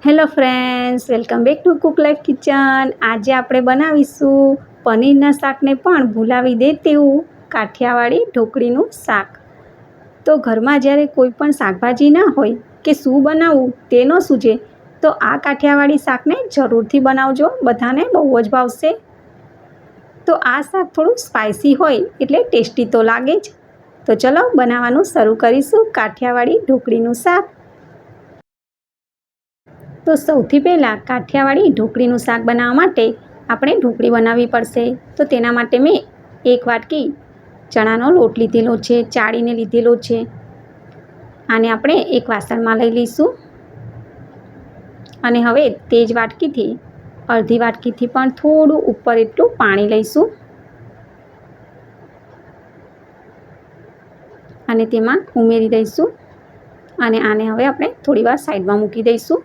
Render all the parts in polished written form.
Hello friends, welcome back to cook life kitchen. આજે આપણે બનાવીશું પનીરના શાકને પણ ભૂલાવી દે તેવું કાઠિયાવાડી ઢોકળીનું શાક. તો ઘરમાં જ્યારે કોઈ પણ શાકભાજી ના હોય કે શું બનાવવું તે ન સૂઝે તો આ કાઠિયાવાડી શાકને જરૂરથી બનાવજો, બધાને બહુ જ ભાવશે. તો આ શાક થોડું સ્પાઇસી હોય એટલે ટેસ્ટી તો લાગે જ. તો ચલો બનાવવાનું શરૂ કરીશું કાઠિયાવાડી ઢોકળીનું શાક. તો સૌથી પહેલાં કાઠિયાવાડી ઢોકળીનું શાક બનાવવા માટે આપણે ઢોકળી બનાવવી પડશે. તો તેના માટે મેં એક વાટકી ચણાનો લોટ લીધેલો છે, ચાળીને લીધેલો છે. આને આપણે એક વાસણમાં લઈ લઈશું અને હવે તે જ વાટકીથી અડધી વાટકીથી પણ થોડું ઉપર એટલું પાણી લઈશું અને તેમાં ઉમેરી દઈશું અને આને હવે આપણે થોડીવાર સાઈડમાં મૂકી દઈશું.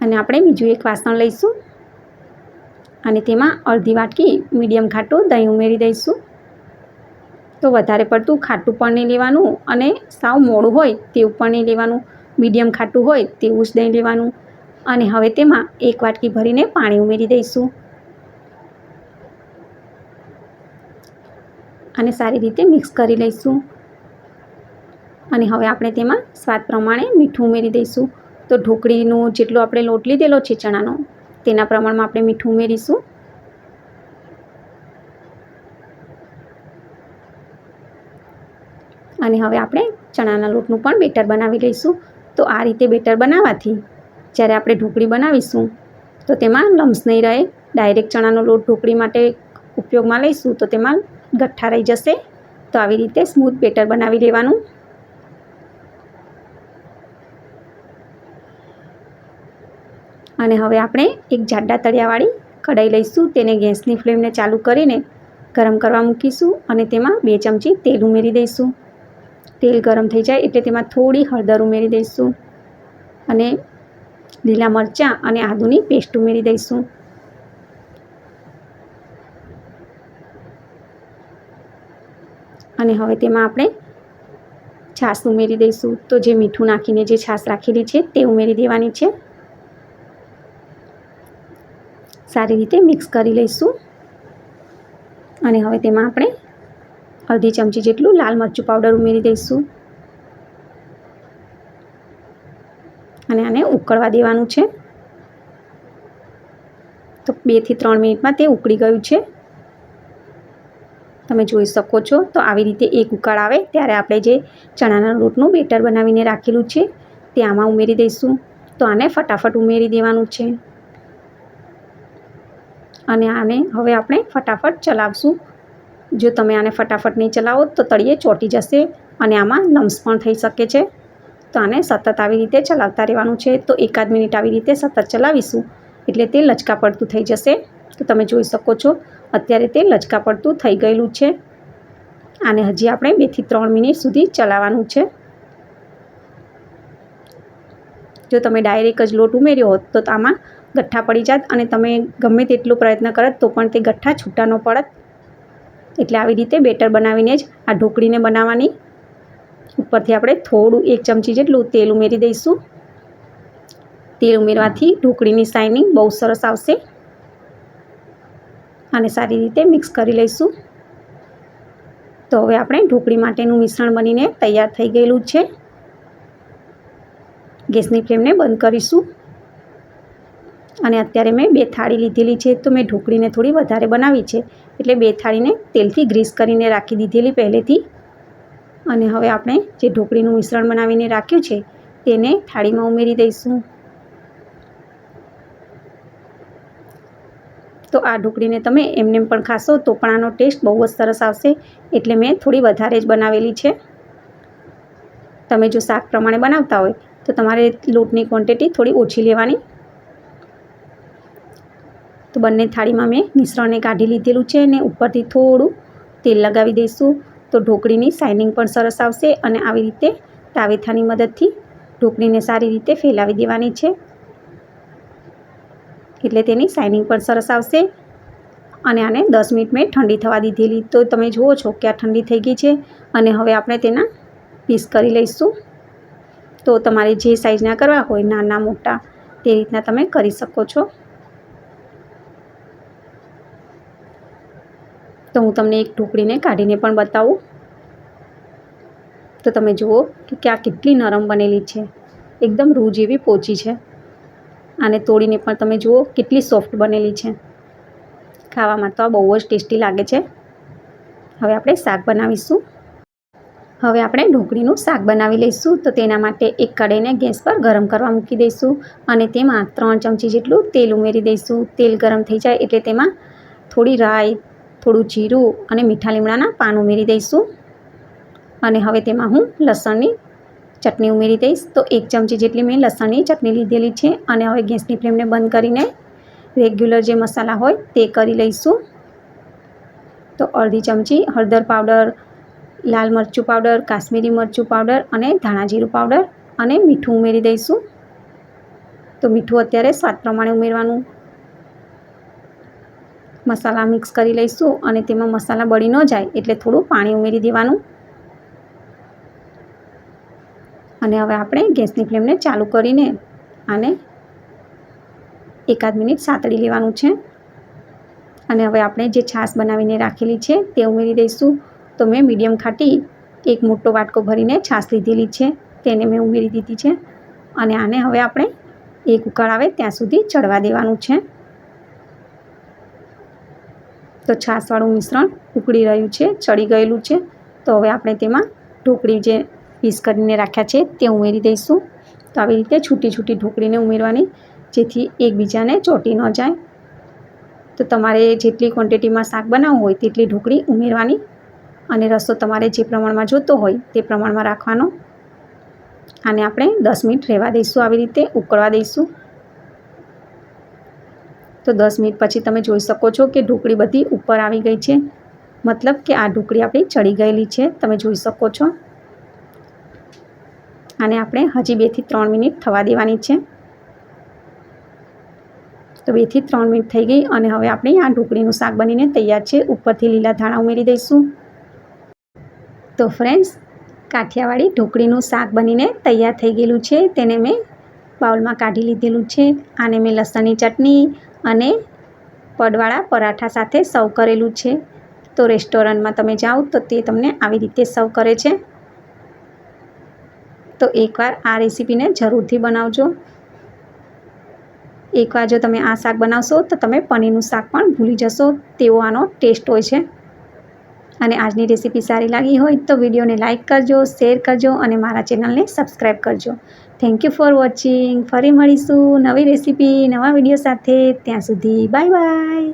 અને આપણે બીજું એક વાસણ લઈશું અને તેમાં અડધી વાટકી મીડિયમ ખાટું દહીં ઉમેરી દઈશું. તો વધારે પડતું ખાટું પણ નહીં લેવાનું અને સાવ મોડું હોય તેવું પણ નહીં લેવાનું, મીડિયમ ખાટું હોય તેવું જ દહીં લેવાનું. અને હવે તેમાં એક વાટકી ભરીને પાણી ઉમેરી દઈશું અને સારી રીતે મિક્સ કરી લઈશું. અને હવે આપણે તેમાં સ્વાદ પ્રમાણે મીઠું ઉમેરી દઈશું. તો ઢોકળીનું જેટલો આપણે લોટ લીધેલો છે ચણાનો તેના પ્રમાણમાં આપણે મીઠું ઉમેરીશું. અને હવે આપણે ચણાના લોટનું પણ બેટર બનાવી લઈશું. તો આ રીતે બેટર બનાવવાથી જ્યારે આપણે ઢોકળી બનાવીશું તો તેમાં લમ્સ નહીં રહે. ડાયરેક્ટ ચણાનો લોટ ઢોકળી માટે ઉપયોગમાં લઈશું તો તેમાં ગઠ્ઠા રહી જશે. તો આવી રીતે સ્મૂથ બેટર બનાવી લેવાનું. અને હવે આપણે એક જાડા તળિયાવાળી કઢાઈ લઈશું. તેને ગેસની ફ્લેમને ચાલુ કરીને ગરમ કરવા મૂકીશું અને તેમાં 2 ચમચી તેલ ઉમેરી દઈશું. તેલ ગરમ થઈ જાય એટલે તેમાં થોડી હળદર ઉમેરી દઈશું અને લીલા મરચાં અને આદુની પેસ્ટ ઉમેરી દઈશું. અને હવે તેમાં આપણે છાશ ઉમેરી દઈશું. તો જે મીઠું નાખીને જે છાશ રાખેલી છે તે ઉમેરી દેવાની છે. સારી રીતે મિક્સ કરી લઈશું અને હવે તેમાં આપણે અડધી ચમચી જેટલું લાલ મરચું પાવડર ઉમેરી દઈશું અને આને ઉકળવા દેવાનું છે. તો 2 થી 3 મિનિટમાં તે ઉકળી ગયું છે. તમે જોઈ શકો છો. તો આવી રીતે એક ઉકાળ આવે ત્યારે આપણે જે ચણાના લોટનું બેટર બનાવીને રાખેલું છે તે આમાં ઉમેરી દઈશું. તો આને ફટાફટ ઉમેરી દેવાનું છે અને આને હવે આપણે ફટાફટ ચલાવશું. જો તમે આને ફટાફટ નહીં ચલાવો તો તળિયે ચોંટી જશે અને આમાં લમ્સ પણ થઈ શકે છે. તો આને સતત આવી રીતે ચલાવતા રહેવાનું છે. તો 1 મિનિટ આવી રીતે સતત ચલાવીશું એટલે તે લચકા પડતું થઈ જશે. તો તમે જોઈ શકો છો અત્યારે તે લચકા પડતું થઈ ગયેલું છે. આને હજી આપણે 2 થી 3 મિનિટ સુધી ચલાવવાનું છે. જો તમે ડાયરેક્ટ જ લોટ ઉમેર્યો હોત તો આમાં ગઠ્ઠા પડી જાત અને તમે ગમે તેટલો પ્રયત્ન કરત તો પણ તે ગઠ્ઠા છૂટા ન પડત. એટલે આવી રીતે બેટર બનાવીને જ આ ઢોકળીને બનાવવાની. ઉપરથી આપણે થોડું 1 ચમચી જેટલું તેલ ઉમેરી દઈશું. તેલ ઉમેરવાથી ઢોકળીની શાઇનિંગ બહુ સરસ આવશે અને સારી રીતે મિક્સ કરી લઈશું. તો હવે આપણે ઢોકળી માટેનું મિશ્રણ બનીને તૈયાર થઈ ગયેલું છે. ગેસની ફ્લેમને બંધ કરીશું અને અત્યારે મેં 2 થાળી લીધેલી છે. તો મેં ઢોકળીને થોડી વધારે બનાવી છે એટલે 2 થાળીને તેલથી ગ્રીસ કરીને રાખી દીધેલી પહેલેથી. અને હવે આપણે જે ઢોકળીનું મિશ્રણ બનાવીને રાખ્યું છે તેને થાળીમાં ઉમેરી દઈશું. તો આ ઢોકળીને તમે એમનેમ પણ ખાશો તો પણ આનો ટેસ્ટ બહુ જ સરસ આવશે. એટલે મેં થોડી વધારે જ બનાવેલી છે. તમે જો શાક પ્રમાણે બનાવતા હોય તો તમારે લોટની ક્વોન્ટિટી થોડી ઓછી લેવાની. તો બંને થાળીમાં મેં મિશ્રણને કાઢી લીધેલું છે અને ઉપરથી થોડું તેલ લગાવી દઈશું. તો ઢોકળીની શાઇનિંગ પણ સરસ આવશે અને આવી રીતે તાવેથાની મદદથી ઢોકળીને સારી રીતે ફેલાવી દેવાની છે એટલે તેની શાઇનિંગ પણ સરસ આવશે. અને આને 10 મિનિટ મેં ઠંડી થવા દીધેલી. તો તમે જુઓ છો કે આ ઠંડી થઈ ગઈ છે અને હવે આપણે તેના પીસ કરી લઈશું. તો તમારે જે સાઇઝના કરવા હોય નાના મોટા તે રીતના તમે કરી શકો છો. તો હું તમને એક ઢોકળીને કાઢીને પણ બતાવું. તો તમે જુઓ કે આ કેટલી નરમ બનેલી છે, એકદમ રૂ જેવી પોચી છે. આને તોડીને પણ તમે જુઓ કેટલી સોફ્ટ બનેલી છે. ખાવામાં તો આ બહુ જ ટેસ્ટી લાગે છે. હવે આપણે શાક બનાવીશું. હવે આપણે ઢોકળીનું શાક બનાવી લઈશું. તો તેના માટે એક કઢાઈને ગેસ પર ગરમ કરવા મૂકી દઈશું અને તેમાં 3 ચમચી જેટલું તેલ ઉમેરી દઈશું. તેલ ગરમ થઈ જાય એટલે તેમાં થોડી રાઈ, થોડું જીરું અને મીઠા લીમડાના પાન ઉમેરી દઈશું. અને હવે તેમાં હું લસણની ચટણી ઉમેરી દઈશ. તો 1 ચમચી જેટલી મેં લસણની ચટણી લીધેલી છે. અને હવે ગેસની ફ્લેમને બંધ કરીને રેગ્યુલર જે મસાલા હોય તે કરી લઈશું. તો અડધી ચમચી હળદર પાવડર, લાલ મરચું પાવડર, કાશ્મીરી મરચું પાવડર અને ધાણા જીરું પાવડર અને મીઠું ઉમેરી દઈશું. તો મીઠું અત્યારે સ્વાદ પ્રમાણે ઉમેરવાનું. મસાલા મિક્સ કરી લઈશું અને તેમાં મસાલા બળી ન જાય એટલે થોડું પાણી ઉમેરી દેવાનું. અને હવે આપણે ગેસની ફ્લેમને ચાલુ કરીને આને 1 મિનિટ સાતળી લેવાનું છે. અને હવે આપણે જે છાશ બનાવીને રાખેલી છે તે ઉમેરી દઈશું. તો મેં મીડિયમ ખાટી એક મોટો વાટકો ભરીને છાશ લીધેલી છે, તેને મેં ઉમેરી દીધી છે. અને આને હવે આપણે એક ઉકાળ આવે ત્યાં સુધી ચડવા દેવાનું છે. તો છાશવાળું મિશ્રણ ઉકળી રહ્યું છે, ચડી ગયેલું છે. તો હવે આપણે તેમાં ઢોકળી જે પીસ કરીને રાખ્યા છે તે ઉમેરી દઈશું. તો આવી રીતે છૂટી છૂટી ઢોકળીને ઉમેરવાની, જેથી એકબીજાને ચોંટી ન જાય. તો તમારે જેટલી ક્વોન્ટિટીમાં શાક બનાવવું હોય તેટલી ઢોકળી ઉમેરવાની અને રસો તમારે જે પ્રમાણમાં જોતો હોય તે પ્રમાણમાં રાખવાનો. આને આપણે 10 મિનિટ રહેવા દઈશું, આવી રીતે ઉકળવા દઈશું. તો 10 મિનિટ પછી તમે જોઈ શકો છો કે ઢોકળી બધી ઉપર આવી ગઈ છે, મતલબ કે આ ઢોકળી આપણી ચડી ગયેલી છે, તમે જોઈ શકો છો. આને આપણે હજી 2 થી 3 મિનિટ થવા દેવાની છે. તો 2 થી 3 મિનિટ થઈ ગઈ અને હવે આપણે આ ઢોકળીનું શાક બનીને તૈયાર છે. ઉપરથી લીલા ધાણા ઉમેરી દઈશું. તો ફ્રેન્ડ્સ, કાઠિયાવાડી ઢોકળીનું શાક બનીને તૈયાર થઈ ગયેલું છે. તેને મેં બાઉલમાં કાઢી લીધેલું છે. આને મેં લસણની ચટણી અને પડવાળા પરાઠા સાથે સર્વ કરેલું છે. તો રેસ્ટોરન્ટમાં તમે જાઓ તો તે તમને આવી રીતે સર્વ કરે છે. તો એકવાર આ રેસીપીને જરૂરથી બનાવજો. એકવાર જો તમે આ શાક બનાવશો તો તમે પનીરનું શાક પણ ભૂલી જશો, તેવો આનો ટેસ્ટ હોય છે. અને આજની રેસીપી સારી લાગી હોય તો વિડીયોને લાઇક કરજો, શેર કરજો અને મારા ચેનલને સબસ્ક્રાઈબ કરજો. Thank you for watching. ફરી મળીશું નવી રેસીપી, નવા વિડીયો સાથે. ત્યાં સુધી બાય બાય.